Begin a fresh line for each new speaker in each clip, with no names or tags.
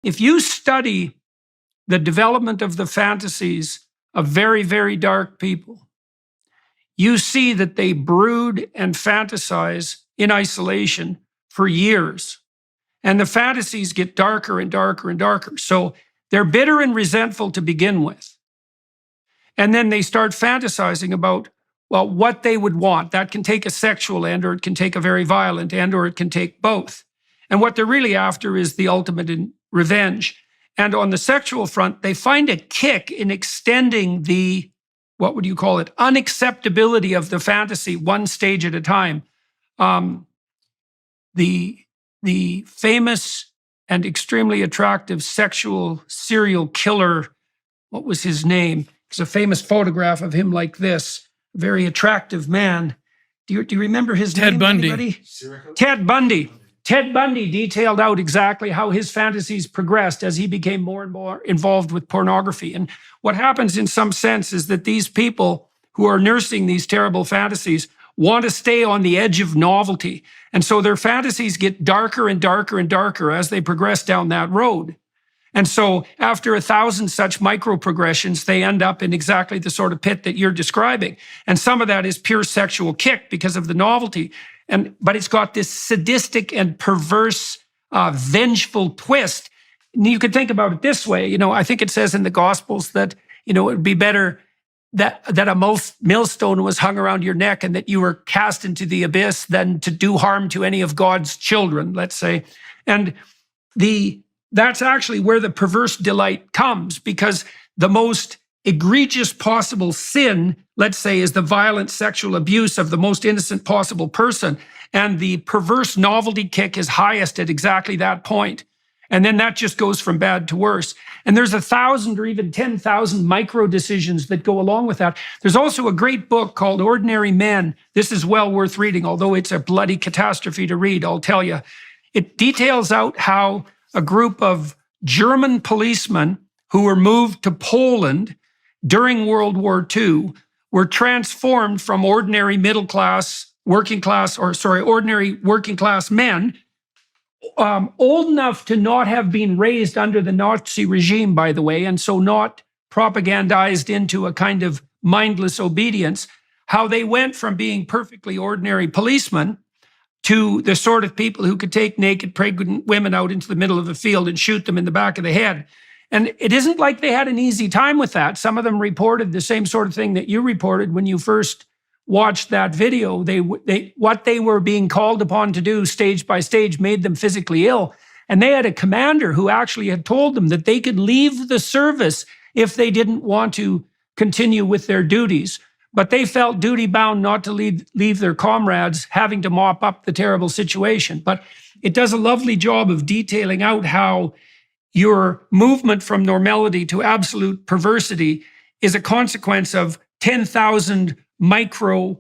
If you study the development of the fantasies of very, very dark people, you see that they brood and fantasize in isolation for years. And the fantasies get darker and darker and darker. So they're bitter and resentful to begin with. And then they start fantasizing about, well, what they would want. That can take a sexual end, or it can take a very violent end, or it can take both. And what they're really after is the ultimate in revenge. And on the sexual front, they find a kick in extending the, what would you call it, unacceptability of the fantasy one stage at a time. The famous and extremely attractive sexual serial killer, what was his name? There's a famous photograph of him like this, very attractive man. Do you remember his name?
Ted Bundy.
Anybody? Ted Bundy. Ted Bundy detailed out exactly how his fantasies progressed as he became more and more involved with pornography. And what happens in some sense is that these people who are nursing these terrible fantasies want to stay on the edge of novelty. And so their fantasies get darker and darker and darker as they progress down that road. And so after 1,000 such micro progressions, they end up in exactly the sort of pit that you're describing. And some of that is pure sexual kick because of the novelty. But it's got this sadistic and perverse, vengeful twist. And you could think about it this way. I think it says in the Gospels that, it would be better that a millstone was hung around your neck and that you were cast into the abyss than to do harm to any of God's children, let's say. And that's actually where the perverse delight comes, because the most egregious possible sin, let's say, is the violent sexual abuse of the most innocent possible person. And the perverse novelty kick is highest at exactly that point. And then that just goes from bad to worse. And there's 1,000 or even 10,000 micro decisions that go along with that. There's also a great book called Ordinary Men. This is well worth reading, although it's a bloody catastrophe to read, I'll tell you. It details out how a group of German policemen who were moved to Poland during World War II were transformed from ordinary ordinary working class men, old enough to not have been raised under the Nazi regime, by the way, and so not propagandized into a kind of mindless obedience, how they went from being perfectly ordinary policemen to the sort of people who could take naked pregnant women out into the middle of the field and shoot them in the back of the head. And it isn't like they had an easy time with that. Some of them reported the same sort of thing that you reported when you first watched that video. What they were being called upon to do stage by stage made them physically ill. And they had a commander who actually had told them that they could leave the service if they didn't want to continue with their duties. But they felt duty-bound not to leave their comrades having to mop up the terrible situation. But it does a lovely job of detailing out how your movement from normality to absolute perversity is a consequence of 10,000 micro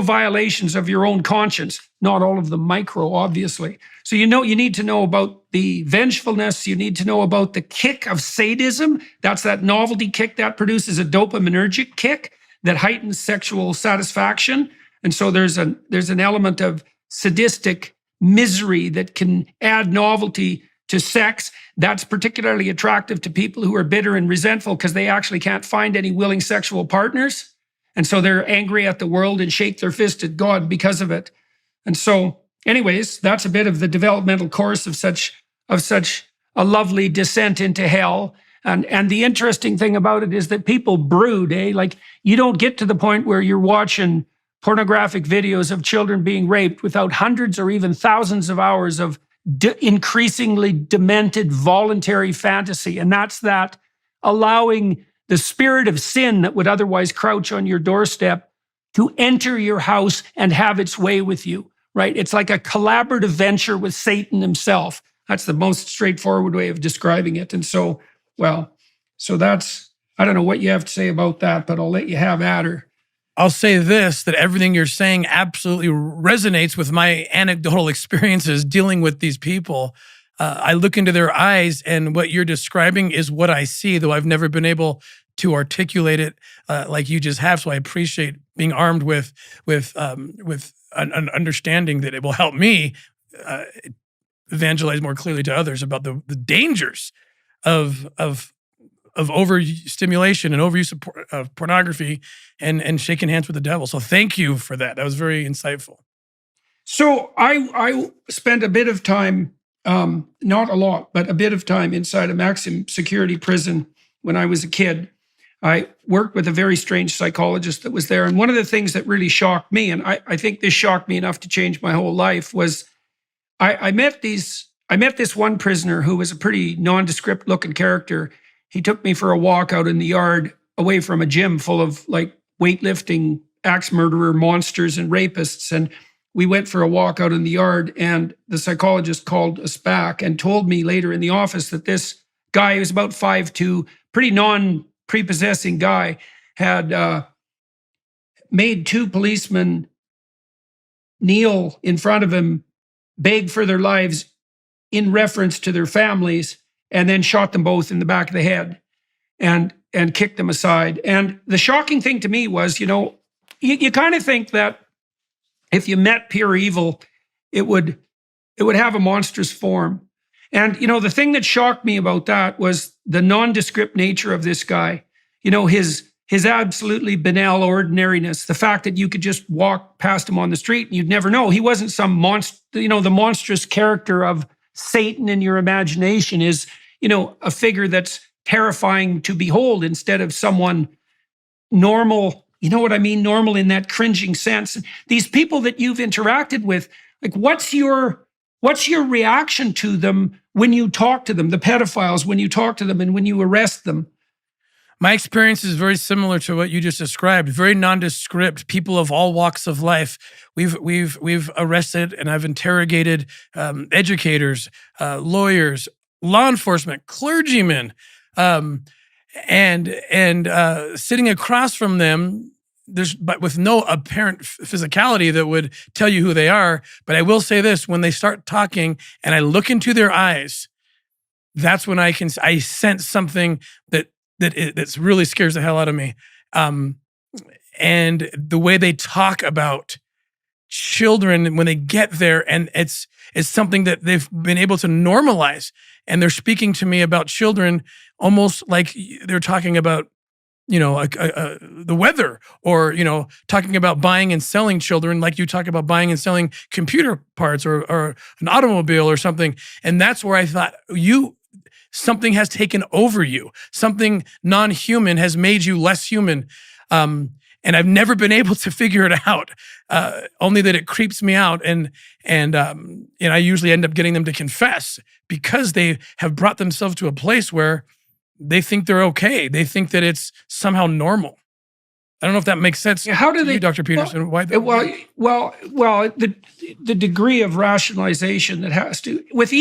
violations of your own conscience. Not all of them micro, obviously. So you need to know about the vengefulness. You need to know about the kick of sadism. That's that novelty kick that produces a dopaminergic kick that heightens sexual satisfaction. And so there's an element of sadistic misery that can add novelty to sex. That's particularly attractive to people who are bitter and resentful because they actually can't find any willing sexual partners. And so they're angry at the world and shake their fist at God because of it. And so anyways, that's a bit of the developmental course of such a lovely descent into hell. And the interesting thing about it is that people brood, like you don't get to the point where you're watching pornographic videos of children being raped without hundreds or even thousands of hours of increasingly demented voluntary fantasy. And that's that allowing the spirit of sin that would otherwise crouch on your doorstep to enter your house and have its way with you, right? It's like a collaborative venture with Satan himself. That's the most straightforward way of describing it. And so that's, I don't know what you have to say about that, but I'll let you have at her.
I'll say this, that everything you're saying absolutely resonates with my anecdotal experiences dealing with these people. I look into their eyes, and what you're describing is what I see, though I've never been able to articulate it like you just have. So I appreciate being armed with an understanding that it will help me evangelize more clearly to others about the dangers of overstimulation and overuse of pornography and shaking hands with the devil. So thank you for that. That was very insightful.
So I spent a bit of time, not a lot, but a bit of time inside a maximum security prison when I was a kid. I worked with a very strange psychologist that was there. And one of the things that really shocked me, and I think this shocked me enough to change my whole life, was I met this one prisoner who was a pretty nondescript looking character. He took me for a walk out in the yard away from a gym full of like weightlifting, axe murderer, monsters, and rapists. And we went for a walk out in the yard, and the psychologist called us back and told me later in the office that this guy, who was about 5'2", pretty non-prepossessing guy, had made two policemen kneel in front of him, beg for their lives in reference to their families, and then shot them both in the back of the head and kicked them aside. And the shocking thing to me was, you kind of think that if you met pure evil, it would have a monstrous form. And, the thing that shocked me about that was the nondescript nature of this guy. His absolutely banal ordinariness, the fact that you could just walk past him on the street and you'd never know. He wasn't some monster, the monstrous character of Satan in your imagination is, a figure that's terrifying to behold instead of someone normal. You know what I mean? Normal in that cringing sense. These people that you've interacted with, like, what's your reaction to them when you talk to them, the pedophiles, when you talk to them and when you arrest them?
My experience is very similar to what you just described. Very nondescript, people of all walks of life. We've arrested and I've interrogated educators, lawyers, law enforcement, clergymen, and sitting across from them. But with no apparent physicality that would tell you who they are. But I will say this: when they start talking and I look into their eyes, that's when I sense something that really scares the hell out of me. And the way they talk about children when they get there, and it's something that they've been able to normalize. And they're speaking to me about children almost like they're talking about, the weather, or, talking about buying and selling children like you talk about buying and selling computer parts or an automobile or something. And that's where I thought, something has taken over you. Something non-human has made you less human. And I've never been able to figure it out, only that it creeps me out. And I usually end up getting them to confess because they have brought themselves to a place where they think they're okay. They think that it's somehow normal. I don't know if that makes sense.
How do they,
Dr. Peterson? Why?
The degree of rationalization that has to, with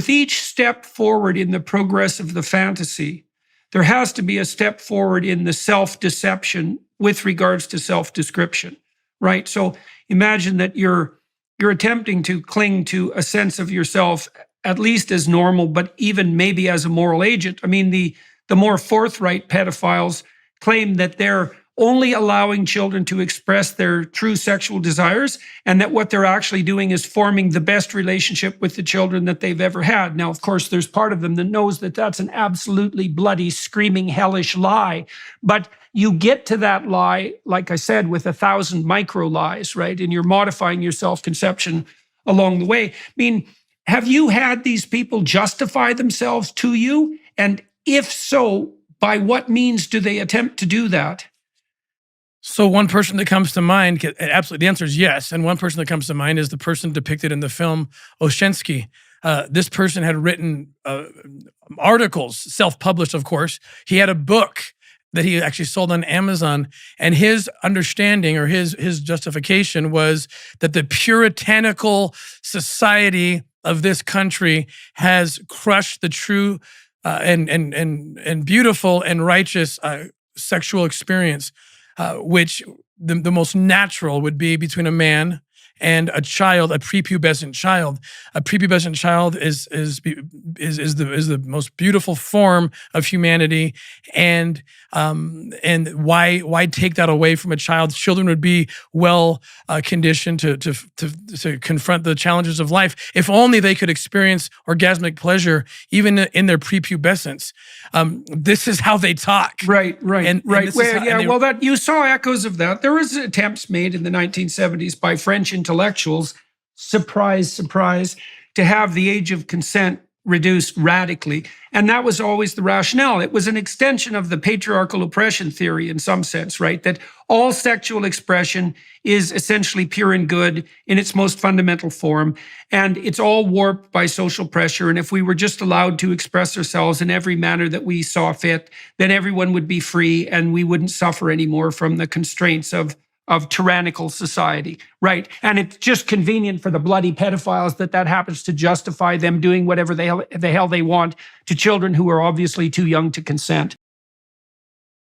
each step forward in the progress of the fantasy, there has to be a step forward in the self-deception with regards to self-description, right? So imagine that you're attempting to cling to a sense of yourself at least as normal, but even maybe as a moral agent. I mean, the more forthright pedophiles claim that they're only allowing children to express their true sexual desires, and that what they're actually doing is forming the best relationship with the children that they've ever had. Now, of course, there's part of them that knows that that's an absolutely bloody, screaming, hellish lie. But you get to that lie, like I said, with 1,000 micro lies, right? And you're modifying your self-conception along the way. I mean, have you had these people justify themselves to you? And if so, by what means do they attempt to do that?
So one person that comes to mind, absolutely, the answer is yes. And one person that comes to mind is the person depicted in the film Oshensky. This person had written articles, self-published, of course. He had a book that he actually sold on Amazon. And his understanding or his justification was that the puritanical society of this country has crushed the true and beautiful and righteous sexual experience, which the most natural would be between a man and a child, a prepubescent child. A prepubescent child is the most beautiful form of humanity, and why take that away from a child? Children would be well conditioned to confront the challenges of life if only they could experience orgasmic pleasure even in their prepubescence. This is how they talk.
Right.
Right.
Well, that you saw echoes of that. There was attempts made in the 1970s by French intellectuals, surprise, to have the age of consent reduced radically. And that was always the rationale. It was an extension of the patriarchal oppression theory in some sense, right? That all sexual expression is essentially pure and good in its most fundamental form. And it's all warped by social pressure. And if we were just allowed to express ourselves in every manner that we saw fit, then everyone would be free and we wouldn't suffer anymore from the constraints of tyrannical society, right? And it's just convenient for the bloody pedophiles that happens to justify them doing whatever the hell they want to children who are obviously too young to consent.